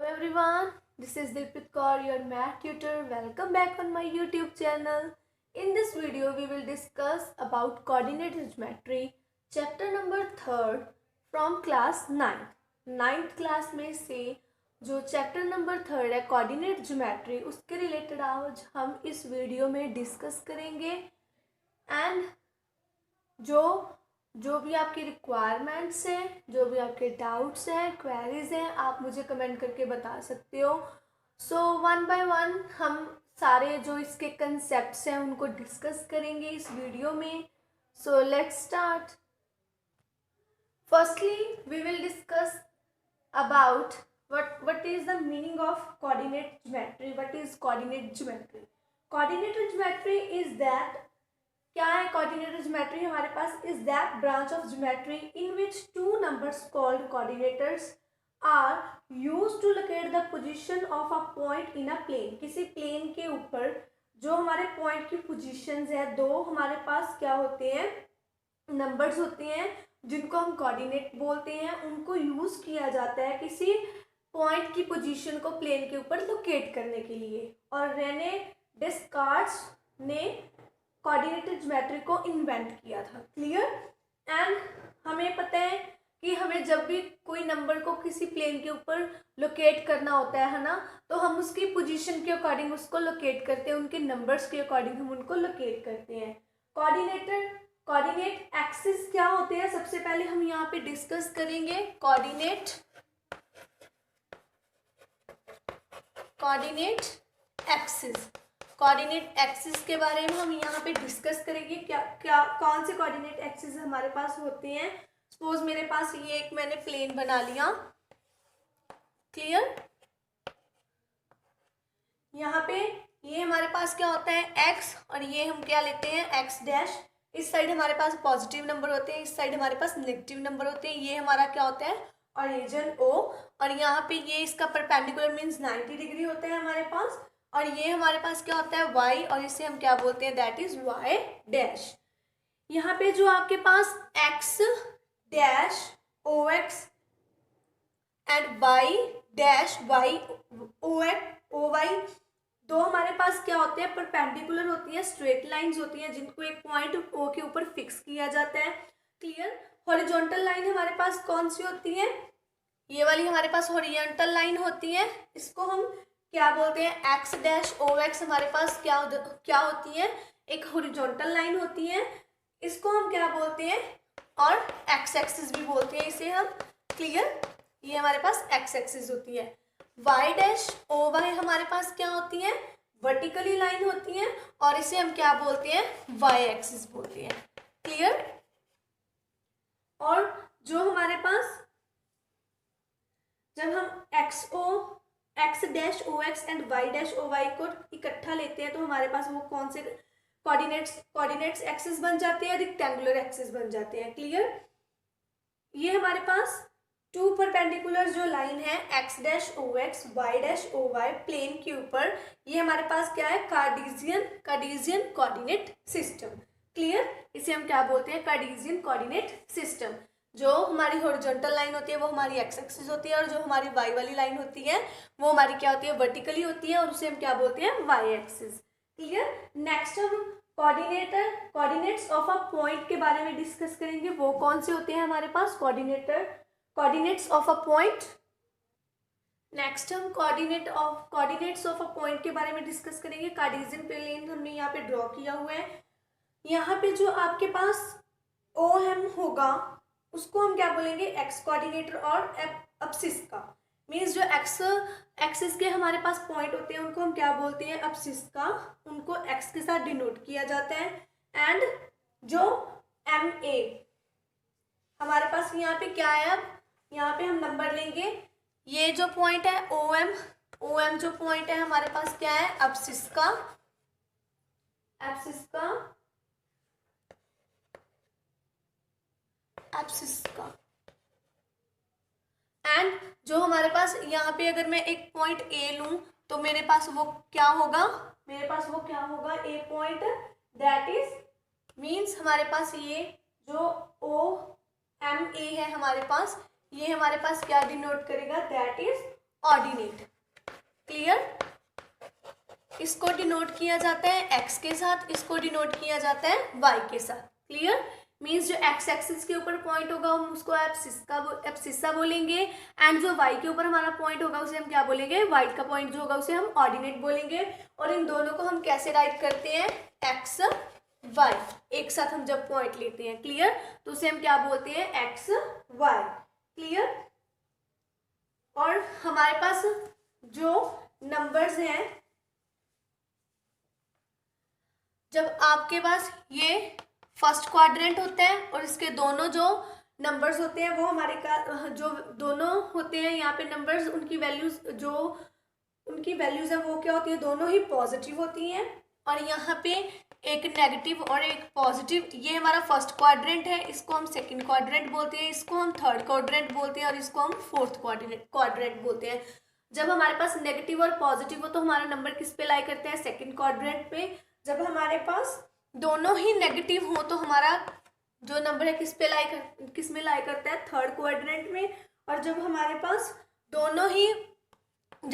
Hello everyone, this is Dilpit Kaur, your math tutor. Welcome back on my YouTube channel. In this video, we will discuss about coordinate geometry, chapter number 3rd from class 9th. 9th class में से जो chapter number 3rd है coordinate geometry, उसके related आज हम इस video में discuss करेंगे। एंड जो भी आपकी रिक्वायरमेंट्स हैं, जो भी आपके डाउट्स हैं, क्वेरीज हैं, आप मुझे कमेंट करके बता सकते हो। सो वन बाय वन हम सारे जो इसके कंसेप्ट्स हैं उनको डिस्कस करेंगे इस वीडियो में। So let's start. Firstly we will discuss about what is the meaning of coordinate geometry. What is coordinate geometry? Coordinate geometry is that, क्या है कोऑर्डिनेटर ज्योमेट्री हमारे पास, is that branch of geometry in which two numbers called coordinators are used to locate the position of a point in a plane. किसी plane के ऊपर जो हमारे point की पोजीशंस है, दो हमारे पास क्या होते हैं, नंबर्स होते हैं जिनको हम कोऑर्डिनेट बोलते हैं। उनको यूज किया जाता है किसी पॉइंट की पोजीशन को प्लेन के ऊपर लोकेट करने के लिए। और रेने डेस्कार्ट्स ने कोऑर्डिनेटेड ज्योमेट्री को इन्वेंट किया था। क्लियर? एंड हमें पता है कि हमें जब भी कोई नंबर को किसी प्लेन के ऊपर लोकेट करना होता है ना, तो हम उसकी पोजीशन के अकॉर्डिंग उसको लोकेट करते हैं, उनके नंबर्स के अकॉर्डिंग हम उनको लोकेट करते हैं। कोऑर्डिनेट एक्सिस क्या होते हैं, सबसे पहले हम यहाँ पे डिस्कस करेंगे कोऑर्डिनेट एक्सिस। कोऑर्डिनेट एक्सिस के बारे में हम यहाँ पे डिस्कस करेंगे। क्या कौन से कोऑर्डिनेट एक्सिस हमारे पास होते हैं। सपोज मेरे पास ये एक मैंने प्लेन बना लिया। क्लियर? यहाँ पे ये हमारे पास क्या होता है, एक्स, और ये हम क्या लेते हैं, एक्स डैश। इस साइड हमारे पास पॉजिटिव नंबर होते हैं, इस साइड हमारे पास नेगेटिव नंबर होते हैं। ये हमारा क्या होता है, ओरिजिन ओ, और यहाँ पे ये इसका परपेंडिकुलर मीन्स 90 डिग्री होता है हमारे पास। और ये हमारे पास क्या होता है, y, और इसे हम क्या बोलते हैं, दैट इज y डैश। यहाँ पे जो आपके पास x dash O X and y dash y O Y, दो हमारे पास क्या होते हैं, परपेंडिकुलर होती है, स्ट्रेट लाइंस होती हैं जिनको एक पॉइंट O के ऊपर फिक्स किया जाता है। क्लियर? हॉरिजॉन्टल लाइन हमारे पास कौन सी होती है, ये वाली हमारे पास हॉरिजॉन्टल लाइन होती है। इसको हम क्या बोलते हैं, एक्स डैश ओ एक्स हमारे पास क्या होती है, एक हॉरिजॉन्टल लाइन होती है। इसको हम क्या बोलते हैं, और एक्स एक्सिस भी बोलते हैं इसे हम। क्लियर? ये हमारे पास एक्स एक्सिस होती है। वाई डैश ओ वाई हमारे पास क्या होती है, वर्टिकली लाइन होती है, और इसे हम क्या बोलते हैं, वाई एक्सिस बोलते हैं। क्लियर? और जो हमारे पास जब हम X dash O X and Y dash O Y को इकट्ठा लेते हैं, तो हमारे पास वो कौन से कोऑर्डिनेट्स एक्सिस बन जाते हैं, रेक्टेंगुलर एक्सिस बन जाते हैं। क्लियर? ये हमारे पास टू परपेंडिकुलर जो लाइन है, X dash O X, Y dash O Y, plane के ऊपर, ये हमारे पास क्या है, कार्टेशियन कोऑर्डिनेट सिस्टम। क्लियर? इसे हम क्या बोलते हैं, कार्टेशियन कोऑर्डिनेट सिस्टम। जो हमारी हॉरिजॉन्टल लाइन होती है वो हमारी एक्स एक्सिस होती है, और जो हमारी वाई वाली लाइन होती है वो हमारी क्या होती है, वर्टिकली होती है, और उसे हम क्या बोलते हैं, वाई एक्सिस। क्लियर? नेक्स्ट हम कोऑर्डिनेट्स ऑफ अ पॉइंट के बारे में डिस्कस करेंगे। वो कौन से होते हैं हमारे पास, coordinates of a point. Next हम कोऑर्डिनेट्स ऑफ अ पॉइंट के बारे में डिस्कस करेंगे। कार्टेशियन प्लेन हमने यहाँ पे ड्रॉ किया हुआ है। यहाँ पे जो आपके पास ओ एम होगा उसको हम क्या बोलेंगे, एक्स कोऑर्डिनेटर, और एब्सिस का मीन्स जो एक्सिस के हमारे पास पॉइंट होते हैं उनको हम क्या बोलते हैं, एब्सिस का, उनको एक्स के साथ डिनोट किया जाता है। एंड जो एम ए हमारे पास यहाँ पे क्या है, अब यहाँ पे हम नंबर लेंगे। ये जो पॉइंट है ओ एम जो पॉइंट है हमारे पास क्या है, एब्सिस का। एंड जो हमारे पास यहाँ पे अगर मैं एक पॉइंट ए लूं तो मेरे पास वो क्या होगा, ए पॉइंट, दैट इज मीन्स हमारे पास ये जो ओ एम ए है हमारे पास, ये हमारे पास क्या डिनोट करेगा, दैट इज ऑर्डिनेट। क्लियर, इसको डिनोट किया जाता है x के साथ, इसको डिनोट किया जाता है y के साथ। क्लियर, मीन्स जो x एक्सिस के ऊपर पॉइंट होगा हम उसको एब्सिस्सा बोलेंगे, एंड जो y के ऊपर हमारा पॉइंट होगा उसे हम क्या बोलेंगे, y का पॉइंट जो होगा उसे हम ऑर्डिनेट बोलेंगे। और इन दोनों को हम कैसे राइट करते हैं, x y, एक साथ हम जब पॉइंट लेते हैं, क्लियर, तो उसे हम क्या बोलते हैं, x y। क्लियर, और हमारे पास जो नंबर्स हैं, जब आपके पास ये फर्स्ट क्वाड्रेंट होता है और इसके दोनों जो नंबर्स होते हैं वो हमारे का जो दोनों होते हैं यहाँ पे नंबर्स, उनकी वैल्यूज है वो क्या होती है, दोनों ही पॉजिटिव होती हैं। और यहाँ पे एक नेगेटिव और एक पॉजिटिव, ये हमारा फर्स्ट क्वाड्रेंट है, इसको हम सेकंड क्वाड्रेंट बोलते हैं, इसको हम थर्ड क्वाड्रेंट बोलते हैं और इसको हम फोर्थ क्वाड्रेंट बोलते हैं। जब हमारे पास नेगेटिव और पॉजिटिव हो तो हमारा नंबर किस पे लाई करते हैं, सेकंड क्वाड्रेंट पे। जब हमारे पास दोनों ही नेगेटिव हो तो हमारा जो नंबर है किस में लाई करता है, थर्ड क्वाड्रेंट में। और जब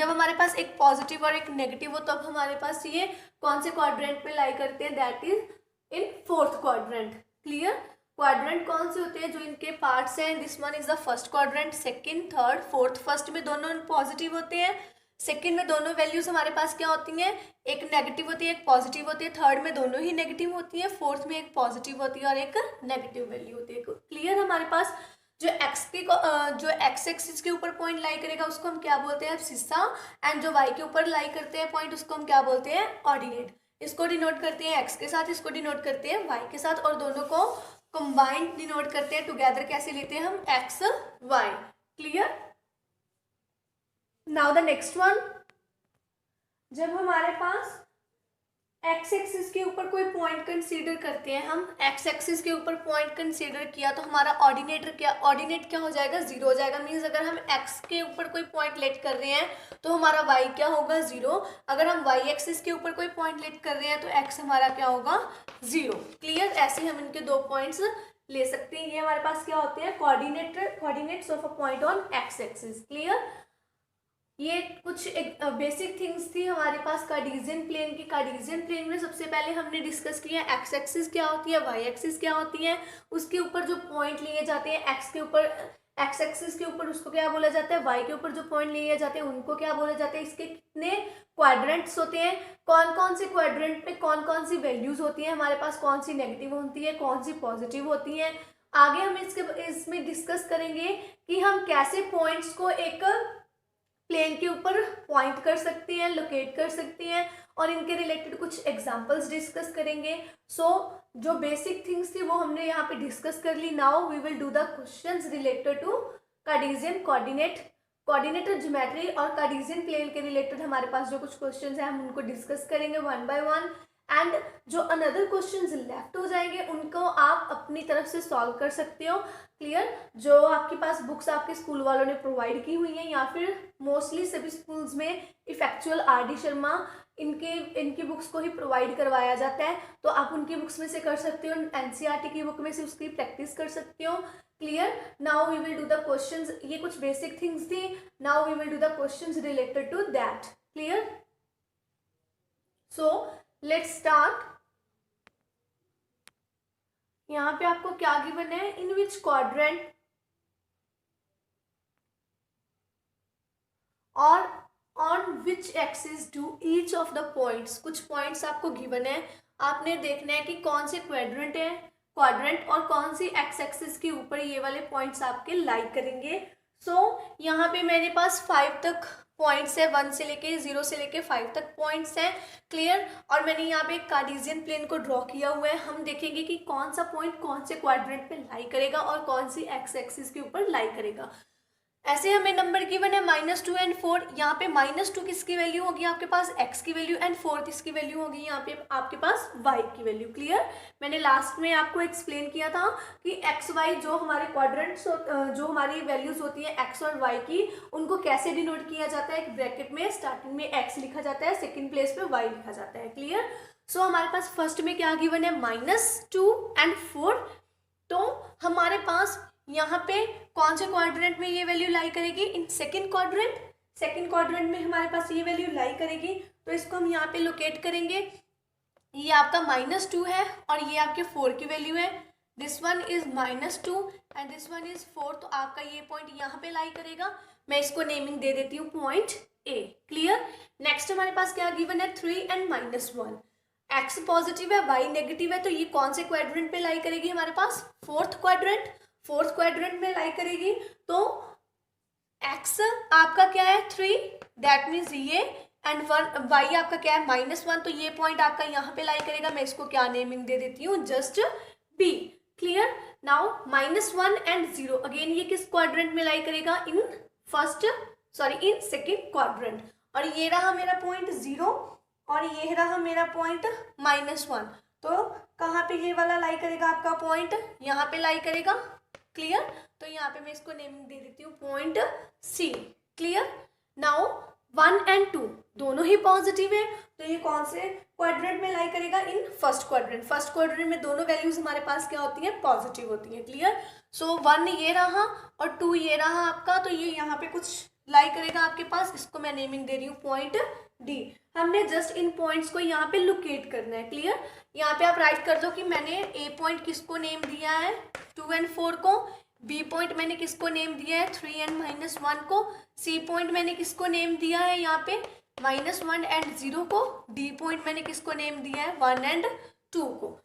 हमारे पास एक पॉजिटिव और एक नेगेटिव हो तो अब हमारे पास ये कौन से क्वाड्रेंट में लाई करते हैं, that is in fourth quadrant. Clear, quadrant कौन से होते हैं, जो इनके पार्ट्स हैं, this one is the first quadrant, second, third, fourth. First में दोनों पॉजिटिव होते हैं, सेकंड में दोनों वैल्यूज हमारे पास क्या होती हैं, एक नेगेटिव होती है एक पॉजिटिव होती है, थर्ड में दोनों ही नेगेटिव होती है, फोर्थ में एक पॉजिटिव होती है और एक नेगेटिव वैल्यू होती है। क्लियर, हमारे पास जो एक्स एक्सिस के ऊपर पॉइंट लाई करेगा उसको हम क्या बोलते हैं, एब्सिस्सा, एंड जो वाई के ऊपर लाई करते हैं पॉइंट उसको हम क्या बोलते हैं, ऑर्डिनेट। इसको डिनोट करते हैं एक्स के साथ, इसको डिनोट करते हैं वाई के साथ, और दोनों को कंबाइंड डिनोट करते हैं टुगेदर, कैसे लेते हैं हम, X Y. Clear, now the next one, जब हमारे पास एक्स एक्सिस के ऊपर कोई पॉइंट कंसीडर करते हैं, हम एक्स एक्सिस के ऊपर पॉइंट कंसीडर किया तो हमारा ऑर्डिनेट क्या हो जाएगा, जीरो हो जाएगा। मीन्स अगर हम एक्स के ऊपर कोई पॉइंट लेट कर रहे हैं तो हमारा वाई क्या होगा, जीरो। अगर हम वाई एक्सिस के ऊपर कोई पॉइंट लेट कर रहे हैं तो एक्स हमारा क्या होगा, जीरो। क्लियर, ऐसे हम इनके दो पॉइंट्स ले सकते हैं। ये हमारे पास क्या होते हैं, coordinates of a point on x axis. Clear, ये कुछ एक बेसिक थिंग्स थी हमारे पास कार्टेशियन प्लेन की। कार्टेशियन प्लेन में सबसे पहले हमने डिस्कस किया एक्स एक्सिस क्या होती है, वाई एक्सिस क्या होती है, उसके ऊपर जो पॉइंट लिए जाते हैं एक्स एक्सिस के ऊपर उसको क्या बोला जाता है, वाई के ऊपर जो पॉइंट लिए जाते हैं उनको क्या बोला जाता है, इसके कितने क्वाड्रेंट्स होते हैं, कौन कौन से क्वाड्रेंट में कौन कौन सी वैल्यूज होती है हमारे पास, कौन सी नेगेटिव होती है, कौन सी पॉजिटिव होती है। आगे हम इसमें डिस्कस करेंगे कि हम कैसे पॉइंट्स को एक प्लेन के ऊपर पॉइंट कर सकते हैं, लोकेट कर सकते हैं, और इनके रिलेटेड कुछ एग्जांपल्स डिस्कस करेंगे। जो बेसिक थिंग्स थी वो हमने यहाँ पे डिस्कस कर ली। Now we will do the questions related to Cartesian coordinate और ज्योमेट्री, और कार्टेशियन प्लेन के रिलेटेड हमारे पास जो कुछ क्वेश्चंस हैं हम उनको डिस्कस करेंगे वन बाय वन। एंड जो अनदर क्वेश्चंस लेफ्ट हो जाएंगे उनको आप अपनी तरफ से सॉल्व कर सकते हो। क्लियर, जो आपके पास बुक्स आपके स्कूल वालों ने प्रोवाइड की हुई हैं या फिर मोस्टली सभी स्कूल्स में इफेक्चुअल आर.डी. शर्मा इनकी बुक्स को ही प्रोवाइड करवाया जाता है, तो आप उनकी बुक्स में से कर सकते हो, एनसीईआरटी की बुक में से उसकी प्रैक्टिस कर सकते हो। Clear, now we will do the questions. ये कुछ बेसिक थिंग्स थी, now we will do the questions related to that. Clear, so let's start. यहाँ पे आपको क्या गिवन है, इन विच क्वाड्रेंट और on which axis do each of the points, कुछ पॉइंट्स आपको गिवन है, आपने देखना है कि कौन से क्वाड्रेंट और कौन सी एक्स एक्सिस के ऊपर ये वाले पॉइंट्स आपके लाई करेंगे। यहाँ पे मेरे पास 5 तक पॉइंट्स है, 1 से लेके 0 से लेके 5 तक पॉइंट्स हैं। क्लियर, और मैंने यहाँ पे एक कार्टेशियन प्लेन को ड्रॉ किया हुआ है। हम देखेंगे कि कौन सा पॉइंट कौन से क्वाड्रेंट पे लाई करेगा और कौन सी एक्स एक्सिस के ऊपर लाई करेगा। ऐसे हमें नंबर गिवन है -2 एंड 4। यहाँ पे -2 किसकी वैल्यू होगी आपके पास, x की वैल्यू, एंड 4 किसकी वैल्यू होगी यहाँ पे आपके पास, y की वैल्यू। क्लियर, मैंने लास्ट में आपको एक्सप्लेन किया था कि x y जो हमारे क्वाड्रेंट्स जो हमारी वैल्यूज होती है x और y की, उनको कैसे डिनोट किया जाता है, एक ब्रैकेट में स्टार्टिंग में x लिखा जाता है, सेकेंड प्लेस पे y लिखा जाता है। क्लियर, हमारे पास फर्स्ट में क्या गिवन है, -2 एंड 4। तो हमारे पास यहाँ पे कौन से क्वाड्रेंट में ये वैल्यू लाई करेगी, in second quadrant, second quadrant में हमारे पास ये वैल्यू लाई करेगी, तो इसको हम यहाँ पे लोकेट करेंगे। ये आपका -2 है और ये आपके 4 की वैल्यू है। This one is -2 and this one is 4, तो आपका ये पॉइंट यहाँ पे लाई करेगा। मैं इसको नेमिंग दे देती हूँ पॉइंट ए। क्लियर। नेक्स्ट हमारे पास क्या गिवन है, 3 एंड -1। एक्स पॉजिटिव है, वाई नेगेटिव है, तो ये कौन से क्वाड्रेंट पे लाई करेगी हमारे पास, फोर्थ क्वाड्रेंट में लाई करेगी। तो एक्स आपका क्या है 3, दैट मीन्स ये, एंड 1 वाई आपका क्या है -1, तो ये पॉइंट आपका यहाँ पे लाई करेगा। मैं इसको क्या नेमिंग दे देती हूँ, just be. Clear. Now -1 and 0 again ये किस क्वाड्रेंट में लाई करेगा, इन सेकेंड क्वाड्रेंट। और ये रहा मेरा पॉइंट 0 और ये रहा मेरा पॉइंट -1, तो कहाँ पे ये वाला लाई करेगा आपका पॉइंट, यहाँ पे लाई करेगा। क्लियर। तो यहाँ पे मैं इसको नेमिंग दे देती हूँ point C. Clear. Now 1 and 2 दोनों ही पॉजिटिव है, तो ये कौन से क्वाड्रेंट में लाई करेगा, इन फर्स्ट क्वाड्रेंट में दोनों वैल्यूज हमारे पास क्या होती है, पॉजिटिव होती है। क्लियर। सो 1 ये रहा और 2 ये रहा आपका, तो ये यहाँ पे कुछ लाई करेगा आपके पास। इसको मैं नेमिंग दे रही हूँ पॉइंट डी। हमने जस्ट इन पॉइंट्स को यहाँ पे लोकेट करना है। क्लियर। यहाँ पे आप राइट कर दो कि मैंने ए पॉइंट किसको नेम दिया है, 2 एंड 4 को। बी पॉइंट मैंने किसको नेम दिया है, 3 एंड -1 को। सी पॉइंट मैंने किसको नेम दिया है यहाँ पे, -1 एंड 0 को। डी पॉइंट मैंने किसको नेम दिया है, 1 एंड 2 को।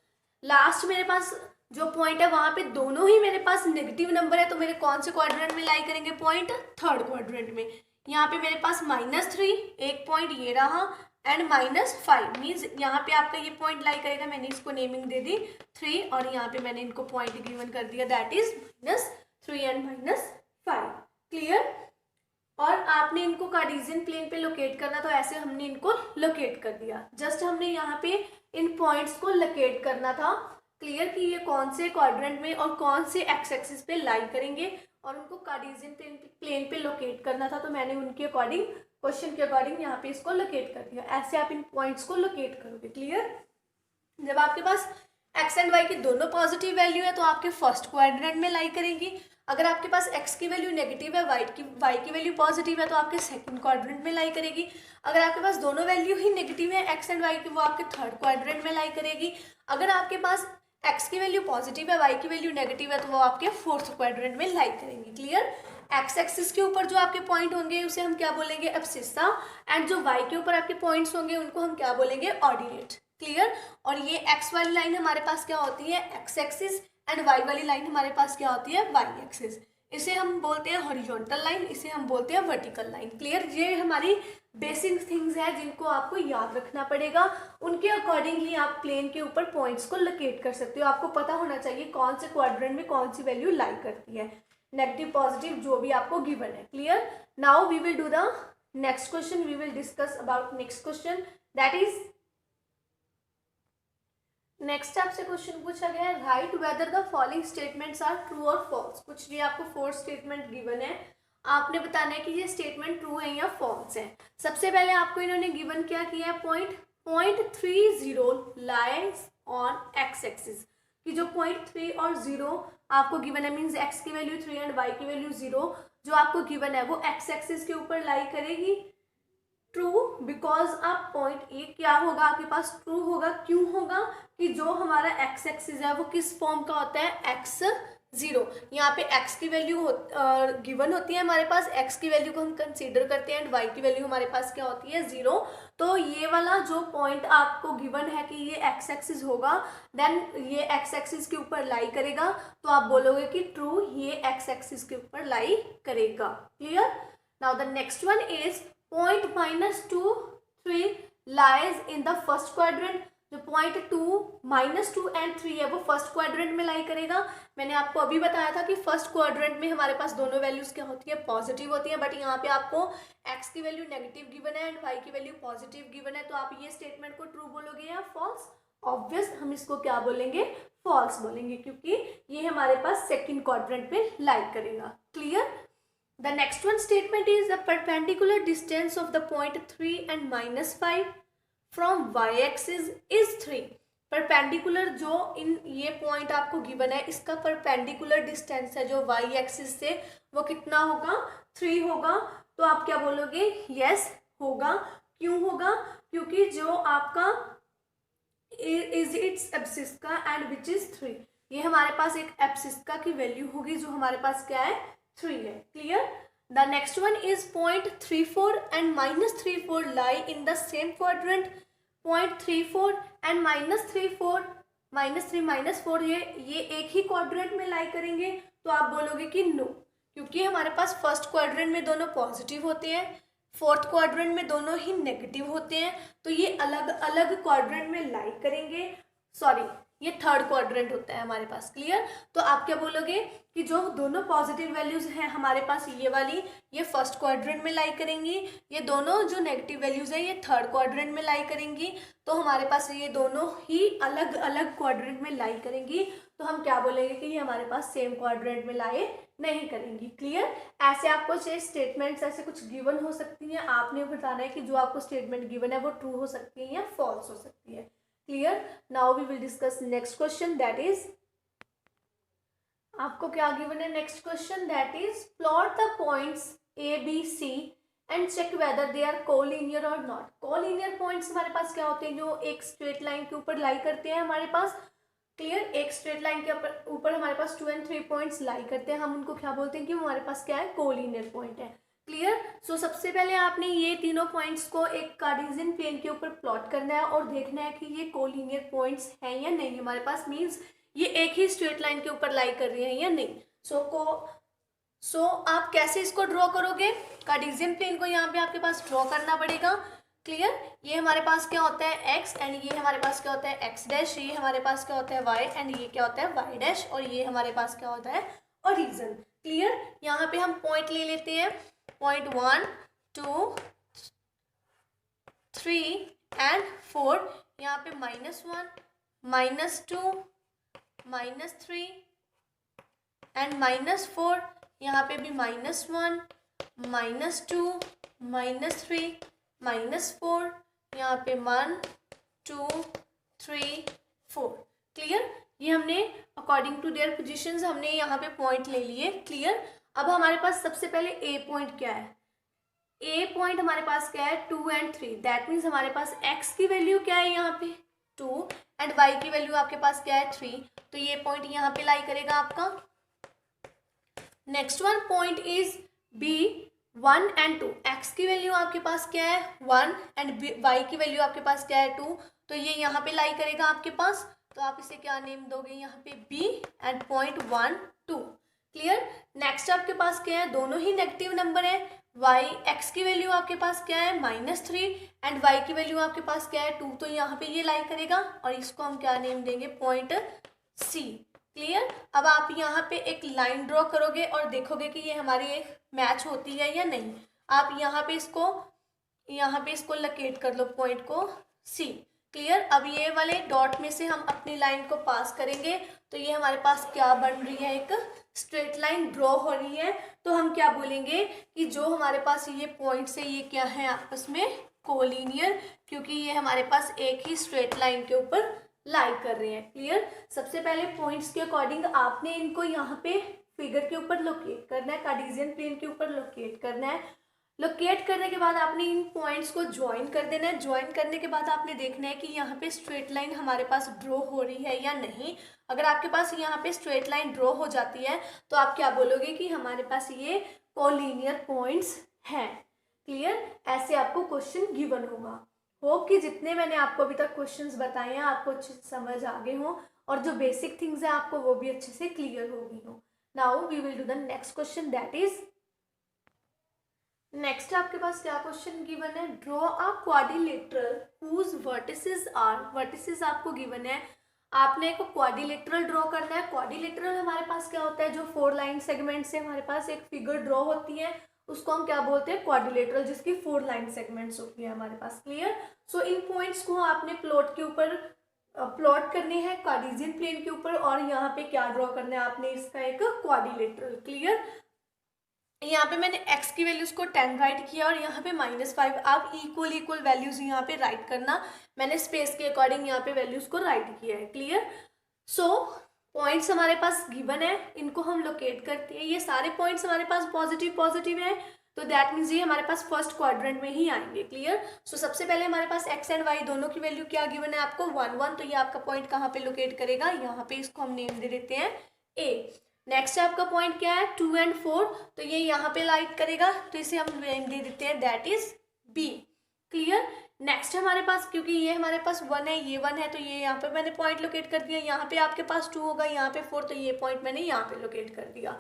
लास्ट मेरे पास जो पॉइंट है वहां पे दोनों ही मेरे पास नेगेटिव नंबर है, तो मेरे कौन से क्वाड्रेंट में लाई करेंगे, पॉइंट थर्ड क्वाड्रेंट में। यहाँ पे मेरे पास -3 एक पॉइंट ये रहा एंड -5 मीन्स यहाँ पे आपका ये पॉइंट लाई करेगा। मैंने इसको नेमिंग दे दी 3 और यहाँ पे मैंने इनको पॉइंट गिवन कर दिया, दैट इज -3 एंड -5। क्लियर। और आपने इनको कार्टेशियन प्लेन पे लोकेट करना, तो ऐसे हमने इनको लोकेट कर दिया। जस्ट हमने यहाँ पे इन पॉइंट्स को लोकेट करना था। क्लियर कि ये कौन से क्वाड्रेंट में और कौन से एक्स एक्सिस पे लाई करेंगे और उनको कार्टेशियन प्लेन पे लोकेट करना था, तो मैंने उनके अकॉर्डिंग, क्वेश्चन के अकॉर्डिंग यहाँ पे इसको लोकेट कर दिया। ऐसे आप इन पॉइंट्स को लोकेट करोगे। क्लियर। जब आपके पास एक्स एंड वाई की दोनों पॉजिटिव वैल्यू है तो आपके फर्स्ट क्वाड्रेंट में लाई करेंगी। अगर आपके पास एक्स की वैल्यू नेगेटिव है, वाई की वैल्यू पॉजिटिव है, तो आपके सेकंड क्वाड्रेंट में लाई करेगी। अगर आपके पास दोनों वैल्यू ही नेगेटिव है एक्स एंड वाई की, वो आपके थर्ड क्वाड्रेंट में लाई करेगी। अगर आपके पास एक्स की वैल्यू पॉजिटिव है, वाई की वैल्यू नेगेटिव है, तो वो आपके फोर्थ क्वाड्रेंट में लाई करेंगी। क्लियर। एक्स एक्सिस के ऊपर जो आपके पॉइंट होंगे उसे हम क्या बोलेंगे, एब्सिस्सा, एंड जो वाई के ऊपर आपके पॉइंट्स होंगे उनको हम क्या बोलेंगे, ऑर्डिनेट। क्लियर। और ये एक्स वाली लाइन हमारे पास क्या होती है, एक्स एक्सिस, एंड वाई वाली लाइन हमारे पास क्या होती है, वाई एक्सिस। इसे हम बोलते हैं हॉरिजॉन्टल लाइन, इसे हम बोलते हैं वर्टिकल लाइन। क्लियर। ये हमारी बेसिक थिंग्स है जिनको आपको याद रखना पड़ेगा। उनके अकॉर्डिंगली आप प्लेन के ऊपर पॉइंट्स को लोकेट कर सकते हो। आपको पता होना चाहिए कौन से क्वाड्रेंट में कौन सी वैल्यू लाई करती है, नेगेटिव पॉजिटिव जो भी आपको गिवन है। Clear. Now we will do the next question, we will discuss about next question, that is next आपसे क्वेश्चन पूछा गया है, right whether the following statements are true और फॉल्स। कुछ भी आपको 4 स्टेटमेंट गिवन है, आपने बताना है कि ये स्टेटमेंट ट्रू है या फॉल्स है। सबसे पहले आपको इन्होंने गिवन क्या किया है, point 30 lies on x axis, कि जो पॉइंट 3 और 0 आपको गिवन है, मीन्स एक्स की वैल्यू 3 एंड वाई की वैल्यू 0 जो आपको गिवन है वो एक्स एक्सिस के ऊपर लाई करेगी। ट्रू, बिकॉज आप पॉइंट ए क्या होगा आपके पास, ट्रू होगा। क्यों होगा, कि जो हमारा एक्स एक्सिस है वो किस फॉर्म का होता है, x0। यहाँ पे x की वैल्यू गिवन होती है हमारे पास, x की वैल्यू को हम कंसीडर करते हैं एंड y की वैल्यू हमारे पास क्या होती है, 0। तो ये वाला जो पॉइंट आपको गिवन है कि ये x एक्सिस होगा, देन ये x एक्सिस के ऊपर लाई करेगा, तो आप बोलोगे कि ट्रू, ये x एक्सिस के ऊपर लाई करेगा। Clear. Now the next one is point -2, 3 lies in the first quadrant. जो पॉइंट -2 एंड 3 है वो फर्स्ट क्वाड्रेंट में लाई करेगा। मैंने आपको अभी बताया था कि फर्स्ट क्वाड्रेंट में हमारे पास दोनों वैल्यूज क्या होती है, पॉजिटिव होती है, बट यहाँ पे आपको x की वैल्यू नेगेटिव गिवन है एंड y की वैल्यू पॉजिटिव गिवन है, तो आप ये स्टेटमेंट को ट्रू बोलोगे या फॉल्स। ऑब्वियस हम इसको क्या बोलेंगे, फॉल्स बोलेंगे, क्योंकि ये हमारे पास सेकेंड क्वाड्रेंट में लाई करेगा। Clear. The next one statement is the perpendicular distance of the point 3 and -5 from y-axis is 3। Perpendicular जो इन ये पॉइंट आपको गिवन है, इसका परपेंडिकुलर डिस्टेंस है जो y एक्सिस से, वो कितना होगा, 3 होगा। तो आप क्या बोलोगे, यस होगा। क्यों होगा, क्योंकि जो आपका is its abscissa and which is 3, ये हमारे पास एक एब्सिस्का की वैल्यू होगी जो हमारे पास क्या है, 3 है। Clear. The next one is 0.34 and -34 lie in the same quadrant. 0.34 and -34 -3 -4 ये एक ही क्वाड्रेंट में लाई करेंगे, तो आप बोलोगे कि नो, क्योंकि हमारे पास फर्स्ट क्वाड्रेंट में दोनों पॉजिटिव होते हैं, फोर्थ क्वाड्रेंट में दोनों ही नेगेटिव होते हैं, तो ये अलग अलग क्वाड्रेंट में लाई करेंगे। सॉरी, ये थर्ड क्वाड्रेंट होता है हमारे पास। क्लियर। तो आप क्या बोलोगे कि जो दोनों पॉजिटिव वैल्यूज हैं हमारे पास, ये वाली ये फर्स्ट क्वाड्रेंट में लाई करेंगी, ये दोनों जो नेगेटिव वैल्यूज है ये थर्ड क्वाड्रेंट में लाई करेंगी, तो हमारे पास ये दोनों ही अलग अलग क्वाड्रेंट में लाई करेंगी, तो हम क्या बोलेंगे कि ये हमारे पास सेम क्वाड्रेंट में लाई नहीं करेंगी। क्लियर। ऐसे आपको स्टेटमेंट्स ऐसे कुछ गिवन हो सकती हैं, आपने बताना है कि जो आपको स्टेटमेंट गिवन है वो ट्रू हो सकती है या फॉल्स हो सकती है। Clear. Now we will discuss next question, that is आपको क्या गिवन है next question, that is plot the points A B C and check whether they are collinear और नॉट। कोलिनियर पॉइंट्स हमारे पास क्या होते हैं, जो एक स्ट्रेट लाइन के ऊपर लाई करते हैं हमारे पास। क्लियर। एक स्ट्रेट लाइन के ऊपर हमारे पास 2 और 3 पॉइंट्स लाई करते हैं, हम उनको क्या बोलते हैं कि हमारे पास क्या है, कोलिनियर पॉइंट है। क्लियर। सो सबसे पहले आपने ये तीनों पॉइंट्स को एक कार्टेशियन प्लेन के ऊपर प्लॉट करना है और देखना है कि ये कोलिनियर पॉइंट्स हैं या नहीं हमारे पास, मींस ये एक ही स्ट्रेट लाइन के ऊपर लाई कर रही है या नहीं। सो आप कैसे इसको ड्रॉ करोगे, कार्टेशियन प्लेन को यहाँ पे आपके पास ड्रॉ करना पड़ेगा। क्लियर। ये हमारे पास क्या होता है x एंड ये हमारे पास क्या होता है x डैश, ये हमारे पास क्या होता है y एंड ये क्या होता है y डैश, और ये हमारे पास क्या होता है ओरिजिन। क्लियर। यहाँ पे हम पॉइंट ले लेते हैं, पॉइंट 1 2 3 एंड 4, यहाँ पे -1 -2 -3 एंड -4, यहाँ पे भी -1 -2 -3 -4, यहाँ पे 1 2 3 4। क्लियर। ये हमने अकॉर्डिंग टू देयर पोजीशंस हमने यहाँ पे पॉइंट ले लिए। क्लियर। अब हमारे पास सबसे पहले ए पॉइंट क्या है, ए पॉइंट हमारे पास क्या है 2 और 3, दैट मीन्स हमारे पास x की वैल्यू क्या है यहाँ पे 2 एंड y की वैल्यू आपके पास क्या है 3, तो ये पॉइंट यहाँ पे लाई करेगा आपका। Next one point is B 1 और 2, x की वैल्यू आपके पास क्या है 1 एंड y की वैल्यू आपके पास क्या है 2, तो ये यहाँ पे लाई करेगा आपके पास, तो आप इसे क्या नेम दोगे यहाँ पे b and point 1 2। Clear. Next आपके पास क्या है, दोनों ही नेगेटिव नंबर है, x की वैल्यू आपके पास क्या है -3 एंड y की वैल्यू आपके पास क्या है 2, तो यहाँ पे ये लाई करेगा और इसको हम क्या नेम देंगे, पॉइंट c। क्लियर। अब आप यहाँ पे एक लाइन ड्रॉ करोगे और देखोगे कि ये हमारी एक मैच होती है या नहीं। आप यहाँ पे इसको लोकेट कर लो पॉइंट को c। क्लियर। अब ये वाले डॉट में से हम अपनी लाइन को पास करेंगे, तो ये हमारे पास क्या बन रही है, एक स्ट्रेट लाइन ड्रॉ हो रही है, तो हम क्या बोलेंगे कि जो हमारे पास ये पॉइंट्स है ये क्या है आपस में कोलिनियर, क्योंकि ये हमारे पास एक ही स्ट्रेट लाइन के ऊपर लाई कर रहे हैं। क्लियर। सबसे पहले पॉइंट्स के अकॉर्डिंग आपने इनको यहाँ पे फिगर के ऊपर लोकेट करना है, कार्टेशियन प्लेन के ऊपर लोकेट करना है। लोकेट करने के बाद आपने इन पॉइंट्स को ज्वाइन कर देना है। ज्वाइन करने के बाद आपने देखना है कि यहाँ पे स्ट्रेट लाइन हमारे पास ड्रॉ हो रही है या नहीं। अगर आपके पास यहाँ पे स्ट्रेट लाइन ड्रॉ हो जाती है तो आप क्या बोलोगे कि हमारे पास ये कोलिनियर पॉइंट्स हैं। क्लियर। ऐसे आपको क्वेश्चन गिवन होगा। होप कि जितने मैंने आपको अभी तक क्वेश्चंस बताए हैं आपको अच्छे से समझ आ गए हो और जो बेसिक थिंग्स हैं आपको वो भी अच्छे से क्लियर हो गई हो। Now we will do the next question, that is next आपके पास क्या क्वेश्चन गिवन है, draw a quadrilateral whose vertices are. Vertices आपको गिवन है, आपने एक क्वाड्रिलेटरल ड्रॉ करना है। क्वाड्रिलेटरल हमारे पास क्या होता है, जो 4 लाइन सेगमेंट से हमारे पास एक फिगर ड्रॉ होती है उसको हम क्या बोलते हैं, क्वाड्रिलेटरल, जिसकी 4 लाइन सेगमेंट्स होती है हमारे पास। क्लियर। सो इन पॉइंट्स को आपने प्लॉट के ऊपर प्लॉट करने हैं कार्टेशियन प्लेन के ऊपर और यहाँ पे क्या ड्रॉ करना है आपने, इसका एक क्वाड्रिलेटरल। क्लियर। यहाँ पे मैंने x की वैल्यूज को 10 राइट किया और यहाँ पे -5। आप इक्वल वैल्यूज यहाँ पे राइट करना, मैंने स्पेस के अकॉर्डिंग यहाँ पे वैल्यूज को राइट किया है। क्लियर। सो पॉइंट्स हमारे पास गिवन है, इनको हम लोकेट करते हैं। ये सारे पॉइंट्स हमारे पास पॉजिटिव है, तो दैट मीन्स ये हमारे पास फर्स्ट क्वाड्रेंट में ही आएंगे। क्लियर। सो सबसे पहले हमारे पास एक्स एंड वाई दोनों की वैल्यू क्या गिवन है आपको 1 1, तो ये आपका पॉइंट कहाँ पे लोकेट करेगा, यहाँ पे। इसको हम नेम दे देते हैं ए। नेक्स्ट आपका पॉइंट क्या है 2 and 4, तो ये यहाँ पे लाइक करेगा, तो इसे हम नेम दे देते हैं that is B. Clear. Next हमारे पास, क्योंकि ये हमारे पास 1 है, ये 1 है, तो ये यहाँ पे मैंने पॉइंट लोकेट कर दिया। यहाँ पे आपके पास 2 होगा, यहाँ पे 4, तो ये पॉइंट मैंने यहाँ पे लोकेट कर दिया।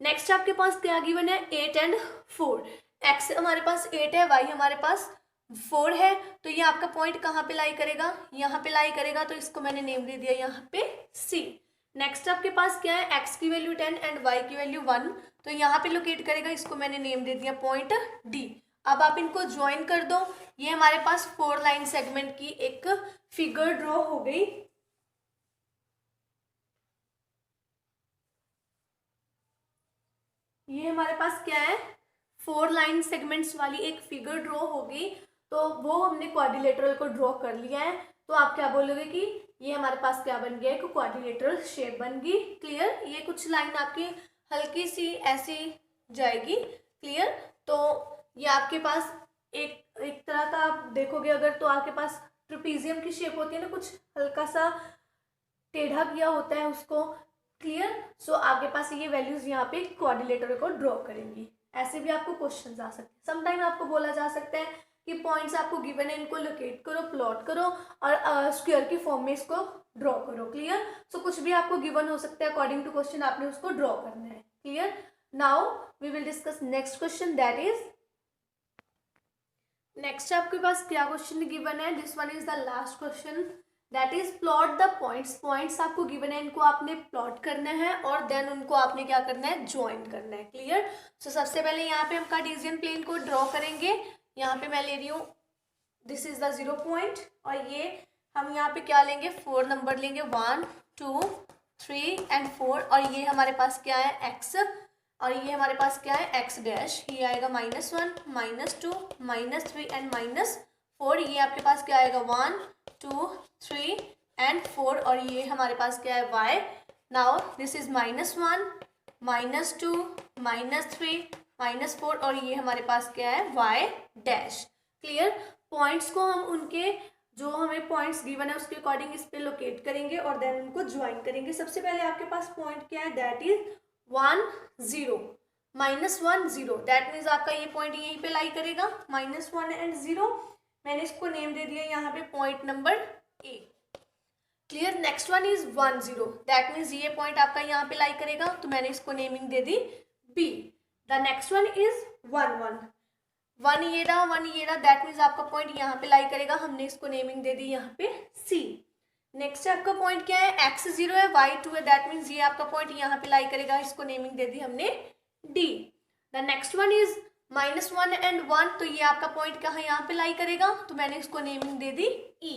नेक्स्ट आपके पास क्या गिवन है 8 and 4। एक्स हमारे पास 8 है, वाई हमारे पास 4 है, तो ये आपका पॉइंट कहाँ पे लाई करेगा, यहाँ पे लाई करेगा, तो इसको मैंने नेम दे दिया यहाँ पे सी। नेक्स्ट आपके पास क्या है एक्स की वैल्यू 10 एंड वाई की वैल्यू 1, तो यहाँ पे लोकेट करेगा, इसको मैंने नेम दे दिया पॉइंट डी। अब आप इनको ज्वाइन कर दो, ये हमारे पास 4 लाइन सेगमेंट की एक फिगर ड्रॉ हो गई। ये हमारे पास क्या है 4 लाइन सेगमेंट्स वाली एक फिगर ड्रॉ हो गई, तो वो हमने क्वाड्रिलेटरल को ड्रॉ कर लिया है। तो आप क्या बोलोगे कि ये हमारे पास क्या बन गया, एक क्वाड्रिलेटरल शेप बन गई। क्लियर। ये कुछ लाइन आपकी हल्की सी ऐसी जाएगी। क्लियर। तो ये आपके पास एक तरह का आप देखोगे अगर, तो आपके पास ट्रेपेजियम की शेप होती है ना, कुछ हल्का सा टेढ़ा किया होता है उसको। क्लियर। सो आपके पास ये वैल्यूज यहाँ पे क्वाड्रिलेटरल को ड्रॉ करेंगी। ऐसे भी आपको क्वेश्चंस आ सकते हैं। समटाइम आपको बोला जा सकता है कि पॉइंट्स आपको गिवन है, इनको लोकेट करो, प्लॉट करो और स्क्वायर की फॉर्म में इसको ड्रॉ करो। क्लियर। सो कुछ भी आपको गिवन हो सकता है, अकॉर्डिंग टू क्वेश्चन आपने उसको ड्रॉ करना है। Clear. Now we will discuss next question, that is next आपके पास क्या क्वेश्चन गिवन है, this one is the last question, that is plot the points. Points आपको गिवन है, इनको आपने प्लॉट करना है और देन उनको आपने क्या करना है, ज्वाइन करना है। क्लियर। सो सबसे पहले यहाँ पे हम कार्टेशियन प्लेन को ड्रॉ करेंगे। यहाँ पे मैं ले रही हूँ दिस इज द 0 पॉइंट, और ये हम यहाँ पे क्या लेंगे 4 नंबर लेंगे 1 2 3 and 4, और ये हमारे पास क्या है एक्स, और ये हमारे पास क्या है एक्स डैश। ये आएगा -1 -2 -3 एंड -4। ये आपके पास क्या आएगा 1 2 3 and 4, और ये हमारे पास क्या है y। नाउ दिस इज -1 -2 -3 -4, और ये हमारे पास क्या है y डैश। क्लियर। पॉइंट्स को हम उनके जो हमें पॉइंट्स गिवन है उसके अकॉर्डिंग इस पे लोकेट करेंगे और देन उनको ज्वाइन करेंगे। सबसे पहले आपके पास पॉइंट क्या है, दैट इज 1 0 -1 0, दैट मीन्स आपका ये पॉइंट यहीं पे लाई करेगा -1 and 0। मैंने इसको नेम दे दिया यहाँ पे point number A. Clear. Next one is 1 0, that means ये पॉइंट आपका यहाँ पे लाई करेगा, तो मैंने इसको नेमिंग दे दी B. The next one is 1 1 1 ये रहा, दैट मीन्स आपका पॉइंट यहाँ पे लाई करेगा, हमने इसको नेमिंग दे दी यहाँ पे सी। नेक्स्ट आपका पॉइंट क्या है x 0 है y 2 है, दैट मीन्स ये आपका पॉइंट यहाँ पे लाई करेगा, इसको नेमिंग दे दी हमने d। The next one is -1 and 1, तो ये आपका पॉइंट कहाँ यहाँ पे लाई करेगा, तो मैंने इसको नेमिंग दे दी e।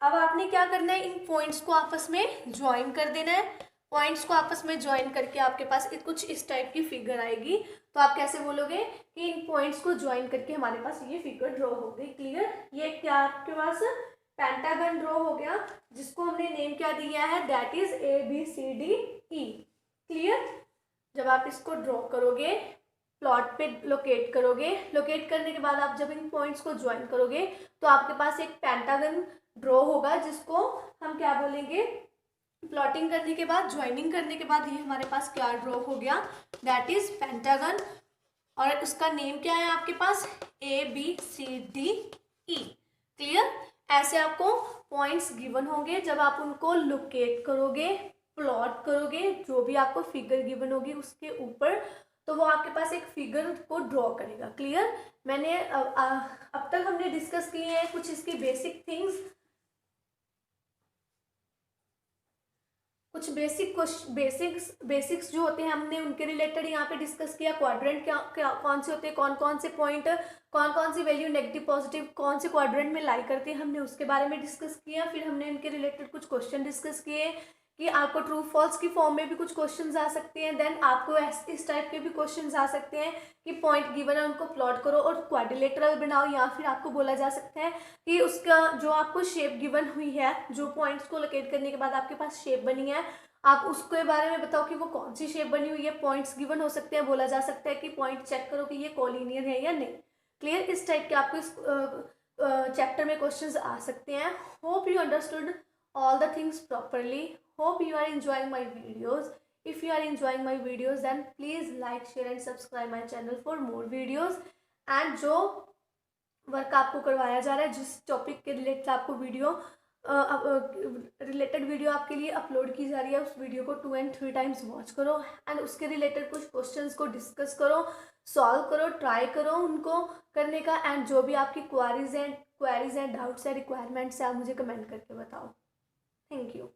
अब आपने क्या करना है, इन पॉइंट्स को आपस में ज्वाइन कर देना है। पॉइंट्स को आपस में ज्वाइन करके आपके पास कुछ इस टाइप की फिगर आएगी। तो आप कैसे बोलोगे कि इन पॉइंट्स को ज्वाइन करके हमारे पास ये फिगर ड्रॉ हो गई। क्लियर। ये क्या आपके पास पेंटागन ड्रॉ हो गया, जिसको हमने नेम क्या दिया है, दैट इज ABCDE। क्लियर। जब आप इसको ड्रॉ करोगे, प्लॉट पे लोकेट करोगे, लोकेट करने के बाद आप जब इन पॉइंट्स को ज्वाइन करोगे तो आपके पास एक पेंटागन ड्रॉ होगा, जिसको हम क्या बोलेंगे, प्लॉटिंग करने के बाद, ज्वाइनिंग करने के बाद ये हमारे पास क्या ड्रॉ हो गया, दैट इज पेंटागन, और उसका नेम क्या है आपके पास ABCDE। क्लियर। ऐसे आपको पॉइंट्स गिवन होंगे, जब आप उनको लोकेट करोगे, प्लॉट करोगे, जो भी आपको फिगर गिवन होगी उसके ऊपर, तो वो आपके पास एक फिगर को ड्रॉ करेगा। क्लियर। मैंने अब तक हमने डिस्कस किए हैं कुछ इसकी बेसिक थिंग्स, कुछ बेसिक्स जो होते हैं हमने उनके रिलेटेड यहाँ पे डिस्कस किया। क्वाड्रेंट क्या कौन से होते हैं, कौन कौन से पॉइंट, कौन कौन सी वैल्यू नेगेटिव पॉजिटिव कौन से क्वाड्रेंट में लाई करते हैं, हमने उसके बारे में डिस्कस किया। फिर हमने इनके रिलेटेड कुछ क्वेश्चन डिस्कस किए कि आपको ट्रू फॉल्स की फॉर्म में भी कुछ क्वेश्चंस आ सकते हैं। देन आपको इस टाइप के भी क्वेश्चंस आ सकते हैं कि पॉइंट गिवन है उनको प्लॉट करो और क्वाड्रिलेटरल बनाओ, या फिर आपको बोला जा सकता है कि उसका जो आपको शेप गिवन हुई है, जो पॉइंट्स को लोकेट करने के बाद आपके पास शेप बनी है, आप उसके बारे में बताओ कि वो कौन सी शेप बनी हुई है। पॉइंट्स गिवन हो सकते हैं, बोला जा सकता है कि पॉइंट चेक करो कि ये कोलिनियर है या नहीं। क्लियर? इस टाइप के आपको इस चैप्टर में क्वेश्चंस आ सकते हैं। Hope you understood all the things properly. Hope you are enjoying my videos. If you are enjoying my videos, then please like, share and subscribe my channel for more videos. And जो work आपको करवाया जा रहा है, जिस topic के related आपको related video आपके लिए अपलोड की जा रही है, उस वीडियो को 2 and 3 टाइम्स वॉच करो एंड उसके रिलेटेड कुछ क्वेश्चंस को डिस्कस करो, सॉल्व करो, ट्राई करो उनको करने का। एंड जो भी आपकी क्वारीज एंड डाउट्स है, रिक्वायरमेंट्स है, आप मुझे कमेंट करके बताओ। Thank you.